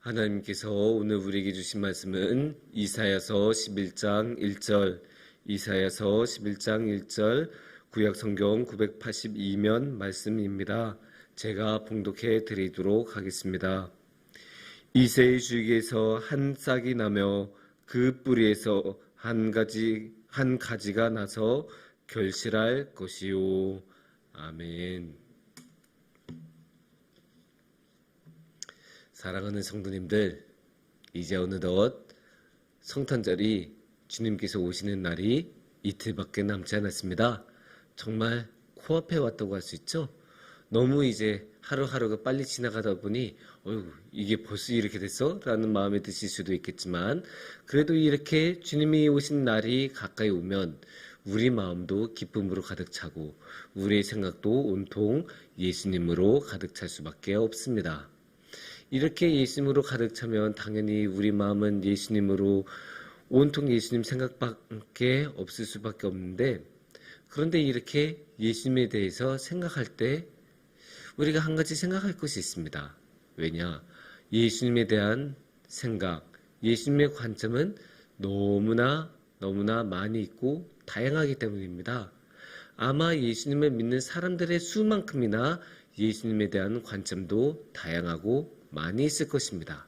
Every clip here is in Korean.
하나님께서 오늘 우리에게 주신 말씀은 이사야서 11장 1절, 이사야서 11장 1절 구약 성경 982면 말씀입니다. 제가 봉독해 드리도록 하겠습니다. 이새의 줄기에서 한 싹이 나며 그 뿌리에서 한 가지가 나서 결실할 것이요. 아멘. 사랑하는 성도님들, 이제 어느덧 성탄절이 주님께서 오시는 날이 이틀밖에 남지 않았습니다. 정말 코앞에 왔다고 할 수 있죠? 너무 이제 하루하루가 빨리 지나가다 보니 이게 벌써 이렇게 됐어? 라는 마음에 드실 수도 있겠지만, 그래도 이렇게 주님이 오신 날이 가까이 오면 우리 마음도 기쁨으로 가득 차고 우리의 생각도 온통 예수님으로 가득 찰 수밖에 없습니다. 이렇게 예수님으로 가득 차면 당연히 우리 마음은 예수님으로 온통 예수님 생각밖에 없을 수밖에 없는데, 그런데 이렇게 예수님에 대해서 생각할 때 우리가 한 가지 생각할 것이 있습니다. 왜냐? 예수님에 대한 생각, 예수님의 관점은 너무나 많이 있고 다양하기 때문입니다. 아마 예수님을 믿는 사람들의 수만큼이나 예수님에 대한 관점도 다양하고 많이 있을 것입니다.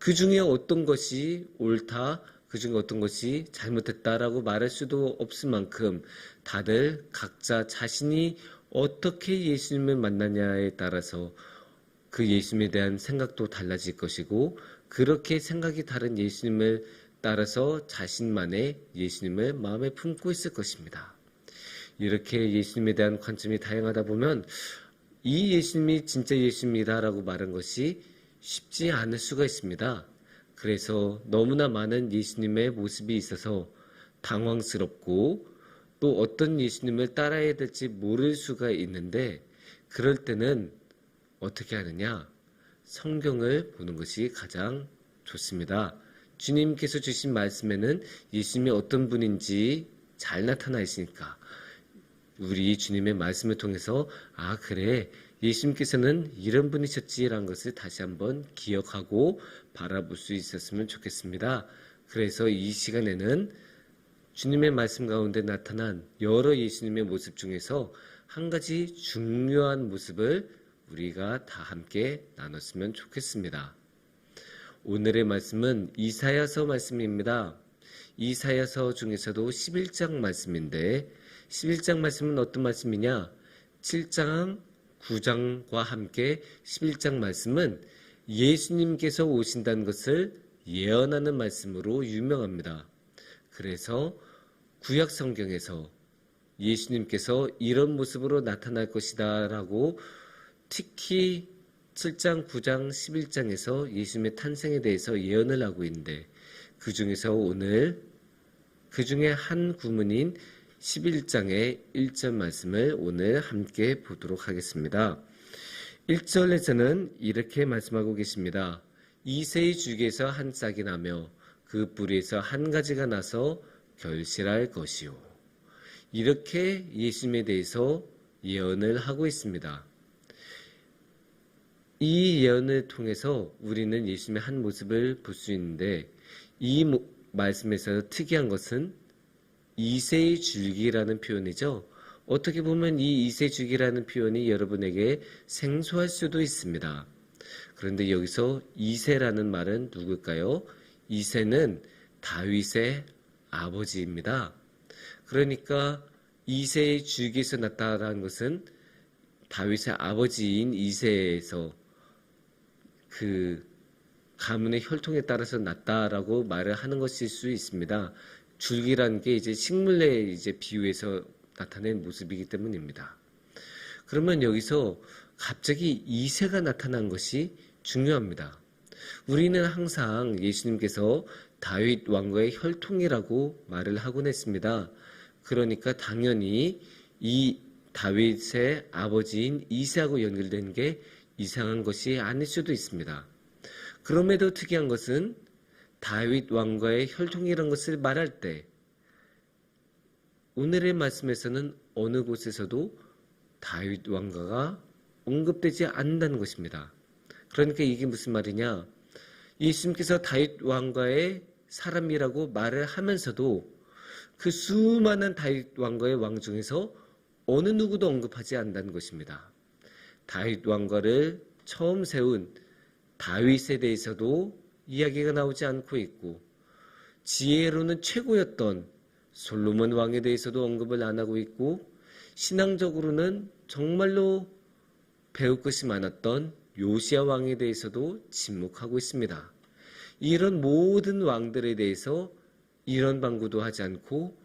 그 중에 어떤 것이 옳다, 그 중에 어떤 것이 잘못했다라고 말할 수도 없을 만큼 다들 각자 자신이 어떻게 예수님을 만나냐에 따라서 그 예수님에 대한 생각도 달라질 것이고, 그렇게 생각이 다른 예수님을 따라서 자신만의 예수님을 마음에 품고 있을 것입니다. 이렇게 예수님에 대한 관점이 다양하다 보면 이 예수님이 진짜 예수님이다라고 말한 것이 쉽지 않을 수가 있습니다. 그래서 너무나 많은 예수님의 모습이 있어서 당황스럽고 또 어떤 예수님을 따라야 될지 모를 수가 있는데, 그럴 때는 어떻게 하느냐? 성경을 보는 것이 가장 좋습니다. 주님께서 주신 말씀에는 예수님이 어떤 분인지 잘 나타나 있으니까 우리 주님의 말씀을 통해서 그래, 예수님께서는 이런 분이셨지라는 것을 다시 한번 기억하고 바라볼 수 있었으면 좋겠습니다. 그래서 이 시간에는 주님의 말씀 가운데 나타난 여러 예수님의 모습 중에서 한 가지 중요한 모습을 우리가 다 함께 나눴으면 좋겠습니다. 오늘의 말씀은 이사야서 말씀입니다. 이사야서 중에서도 11장 말씀인데, 11장 말씀은 어떤 말씀이냐? 7장, 9장과 함께 11장 말씀은 예수님께서 오신다는 것을 예언하는 말씀으로 유명합니다. 그래서 구약 성경에서 예수님께서 이런 모습으로 나타날 것이다 라고 특히 7장, 9장, 11장에서 예수님의 탄생에 대해서 예언을 하고 있는데, 그 중에서 오늘 그 중에 한 구문인 11장의 1절 말씀을 오늘 함께 보도록 하겠습니다. 1절에서는 이렇게 말씀하고 계십니다. 이새의 줄기에서 한 싹이 나며 그 뿌리에서 한 가지가 나서 결실할 것이요. 이렇게 예수님에 대해서 예언을 하고 있습니다. 이 예언을 통해서 우리는 예수님의 한 모습을 볼 수 있는데, 이 말씀에서 특이한 것은 이새의 줄기라는 표현이죠. 어떻게 보면 이 이새의 줄기라는 표현이 여러분에게 생소할 수도 있습니다. 그런데 여기서 이새라는 말은 누굴까요? 이새는 다윗의 아버지입니다. 그러니까 이새의 줄기에서 나타난 것은 다윗의 아버지인 이새에서 그 가문의 혈통에 따라서 났다라고 말을 하는 것일 수 있습니다. 줄기라는 게 이제 식물에 비유해서 나타낸 모습이기 때문입니다. 그러면 여기서 갑자기 이새가 나타난 것이 중요합니다. 우리는 항상 예수님께서 다윗 왕가의 혈통이라고 말을 하곤 했습니다. 그러니까 당연히 이 다윗의 아버지인 이새하고 연결된 게 이상한 것이 아닐 수도 있습니다. 그럼에도 특이한 것은 다윗 왕가의 혈통이라는 것을 말할 때 오늘의 말씀에서는 어느 곳에서도 다윗 왕가가 언급되지 않는다는 것입니다. 그러니까 이게 무슨 말이냐? 예수님께서 다윗 왕가의 사람이라고 말을 하면서도 그 수많은 다윗 왕가의 왕 중에서 어느 누구도 언급하지 않는다는 것입니다. 다윗 왕가를 처음 세운 다윗에 대해서도 이야기가 나오지 않고 있고, 지혜로는 최고였던 솔로몬 왕에 대해서도 언급을 안 하고 있고, 신앙적으로는 정말로 배울 것이 많았던 요시야 왕에 대해서도 침묵하고 있습니다. 이런 모든 왕들에 대해서 이런 방구도 하지 않고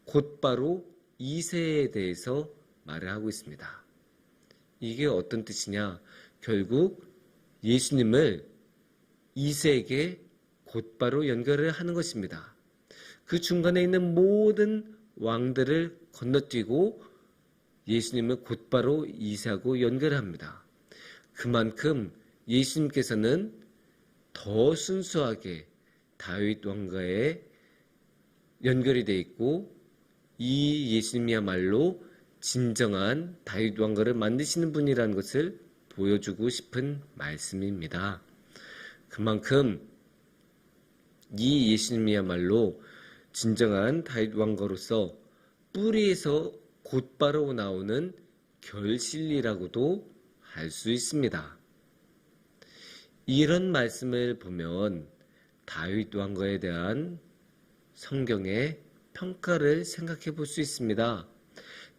곧바로 이새에 대해서 말을 하고 있습니다. 이게 어떤 뜻이냐? 결국 예수님을 이새에게 곧바로 연결을 하는 것입니다. 그 중간에 있는 모든 왕들을 건너뛰고 예수님을 곧바로 이새하고 연결합니다. 그만큼 예수님께서는 더 순수하게 다윗 왕가에 연결이 되어 있고, 이 예수님이야말로 진정한 다윗 왕가를 만드시는 분이라는 것을 보여주고 싶은 말씀입니다. 그만큼 이 예수님이야말로 진정한 다윗 왕가로서 뿌리에서 곧바로 나오는 결실이라고도 할 수 있습니다. 이런 말씀을 보면 다윗 왕가에 대한 성경의 평가를 생각해 볼 수 있습니다.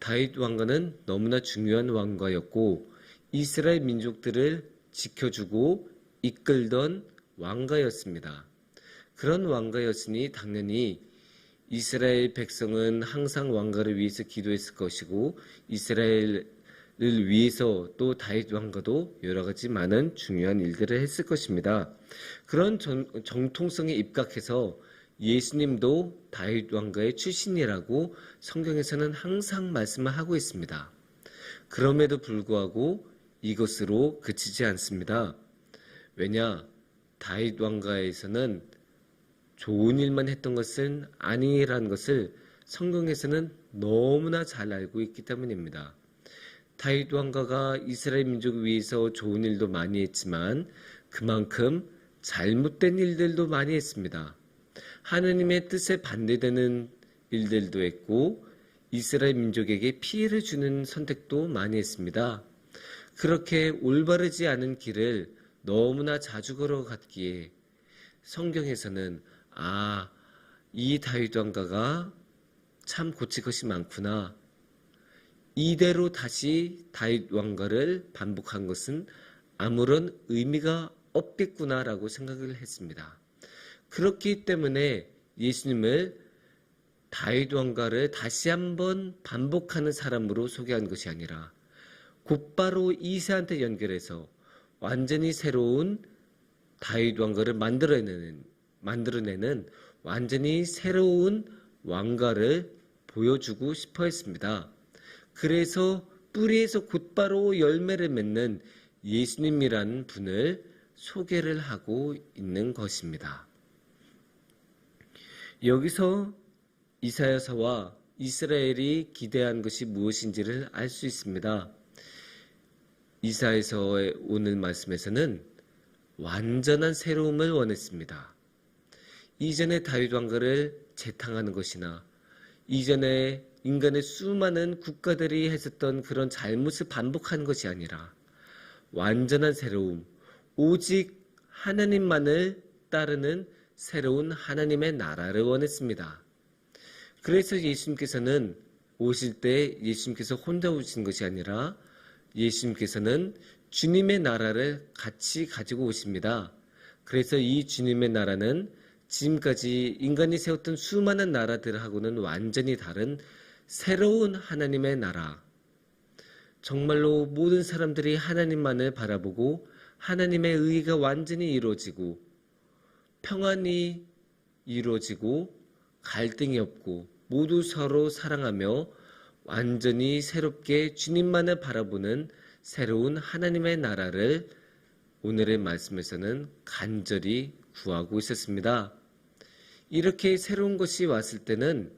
다윗 왕가는 너무나 중요한 왕가였고 이스라엘 민족들을 지켜주고 이끌던 왕가였습니다. 그런 왕가였으니 당연히 이스라엘 백성은 항상 왕가를 위해서 기도했을 것이고, 이스라엘을 위해서 또 다윗 왕가도 여러 가지 많은 중요한 일들을 했을 것입니다. 그런 정통성에 입각해서 예수님도 다윗 왕가의 출신이라고 성경에서는 항상 말씀을 하고 있습니다. 그럼에도 불구하고 이것으로 그치지 않습니다. 왜냐? 다윗 왕가에서는 좋은 일만 했던 것은 아니라는 것을 성경에서는 너무나 잘 알고 있기 때문입니다. 다윗 왕가가 이스라엘 민족을 위해서 좋은 일도 많이 했지만 그만큼 잘못된 일들도 많이 했습니다. 하느님의 뜻에 반대되는 일들도 했고 이스라엘 민족에게 피해를 주는 선택도 많이 했습니다. 그렇게 올바르지 않은 길을 너무나 자주 걸어갔기에 성경에서는 이 다윗 왕가가 참 고칠 것이 많구나. 이대로 다시 다윗 왕가를 반복한 것은 아무런 의미가 없겠구나라고 생각을 했습니다. 그렇기 때문에 예수님을 다윗 왕가를 다시 한번 반복하는 사람으로 소개한 것이 아니라 곧바로 이새한테 연결해서 완전히 새로운 다윗 왕가를 만들어내는 완전히 새로운 왕가를 보여주고 싶어 했습니다. 그래서 뿌리에서 곧바로 열매를 맺는 예수님이라는 분을 소개를 하고 있는 것입니다. 여기서 이사야서와 이스라엘이 기대한 것이 무엇인지를 알 수 있습니다. 이사야서의 오늘 말씀에서는 완전한 새로움을 원했습니다. 이전에 다윗 왕가를 재탕하는 것이나 이전에 인간의 수많은 국가들이 했었던 그런 잘못을 반복하는 것이 아니라 완전한 새로움, 오직 하나님만을 따르는 새로운 하나님의 나라를 원했습니다. 그래서 예수님께서는 오실 때 예수님께서 혼자 오신 것이 아니라 예수님께서는 주님의 나라를 같이 가지고 오십니다. 그래서 이 주님의 나라는 지금까지 인간이 세웠던 수많은 나라들하고는 완전히 다른 새로운 하나님의 나라. 정말로 모든 사람들이 하나님만을 바라보고 하나님의 의가 완전히 이루어지고 평안이 이루어지고 갈등이 없고 모두 서로 사랑하며 완전히 새롭게 주님만을 바라보는 새로운 하나님의 나라를 오늘의 말씀에서는 간절히 구하고 있었습니다. 이렇게 새로운 것이 왔을 때는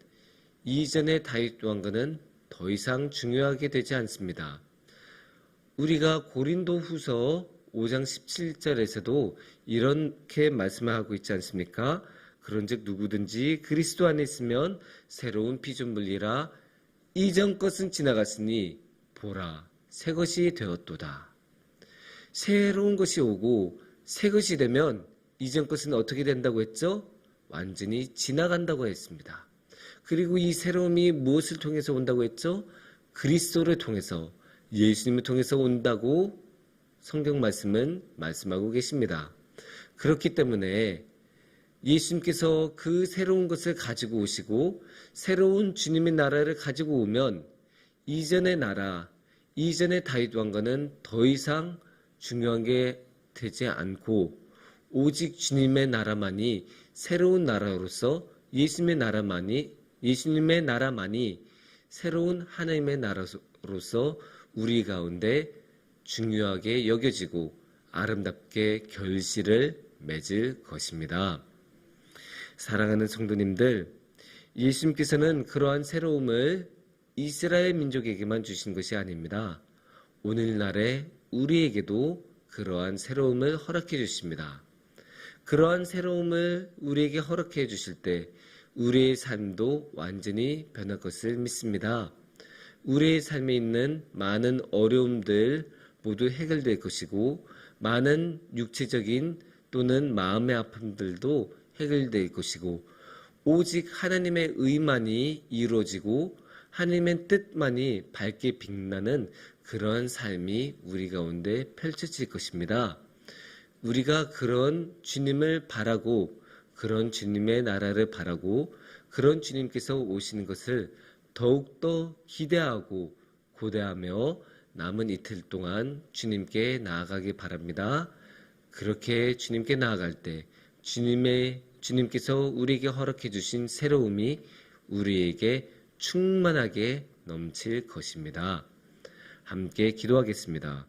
이전의 다윗 왕가는 더 이상 중요하게 되지 않습니다. 우리가 고린도후서 5장 17절에서도 이렇게 말씀을 하고 있지 않습니까? 그런즉 누구든지 그리스도 안에 있으면 새로운 피조물이라 이전 것은 지나갔으니 보라 새 것이 되었도다. 새로운 것이 오고 새 것이 되면 이전 것은 어떻게 된다고 했죠? 완전히 지나간다고 했습니다. 그리고 이 새로움이 무엇을 통해서 온다고 했죠? 그리스도를 통해서, 예수님을 통해서 온다고 성경 말씀은 말씀하고 계십니다. 그렇기 때문에 예수님께서 그 새로운 것을 가지고 오시고 새로운 주님의 나라를 가지고 오면 이전의 나라, 이전의 다윗 왕과는 더 이상 중요한 게 되지 않고 오직 주님의 나라만이 새로운 나라로서 예수님의 나라만이 새로운 하나님의 나라로서 우리 가운데 중요하게 여겨지고 아름답게 결실을 맺을 것입니다. 사랑하는 성도님들, 예수님께서는 그러한 새로움을 이스라엘 민족에게만 주신 것이 아닙니다. 오늘날의 우리에게도 그러한 새로움을 허락해 주십니다. 그러한 새로움을 우리에게 허락해 주실 때 우리의 삶도 완전히 변할 것을 믿습니다. 우리의 삶에 있는 많은 어려움들 모두 해결될 것이고 많은 육체적인 또는 마음의 아픔들도 해결될 것이고 오직 하나님의 의만이 이루어지고 하나님의 뜻만이 밝게 빛나는 그런 삶이 우리 가운데 펼쳐질 것입니다. 우리가 그런 주님을 바라고 그런 주님의 나라를 바라고 그런 주님께서 오시는 것을 더욱더 기대하고 고대하며 남은 이틀 동안 주님께 나아가기 바랍니다. 그렇게 주님께 나아갈 때 주님께서 우리에게 허락해 주신 새로움이 우리에게 충만하게 넘칠 것입니다. 함께 기도하겠습니다.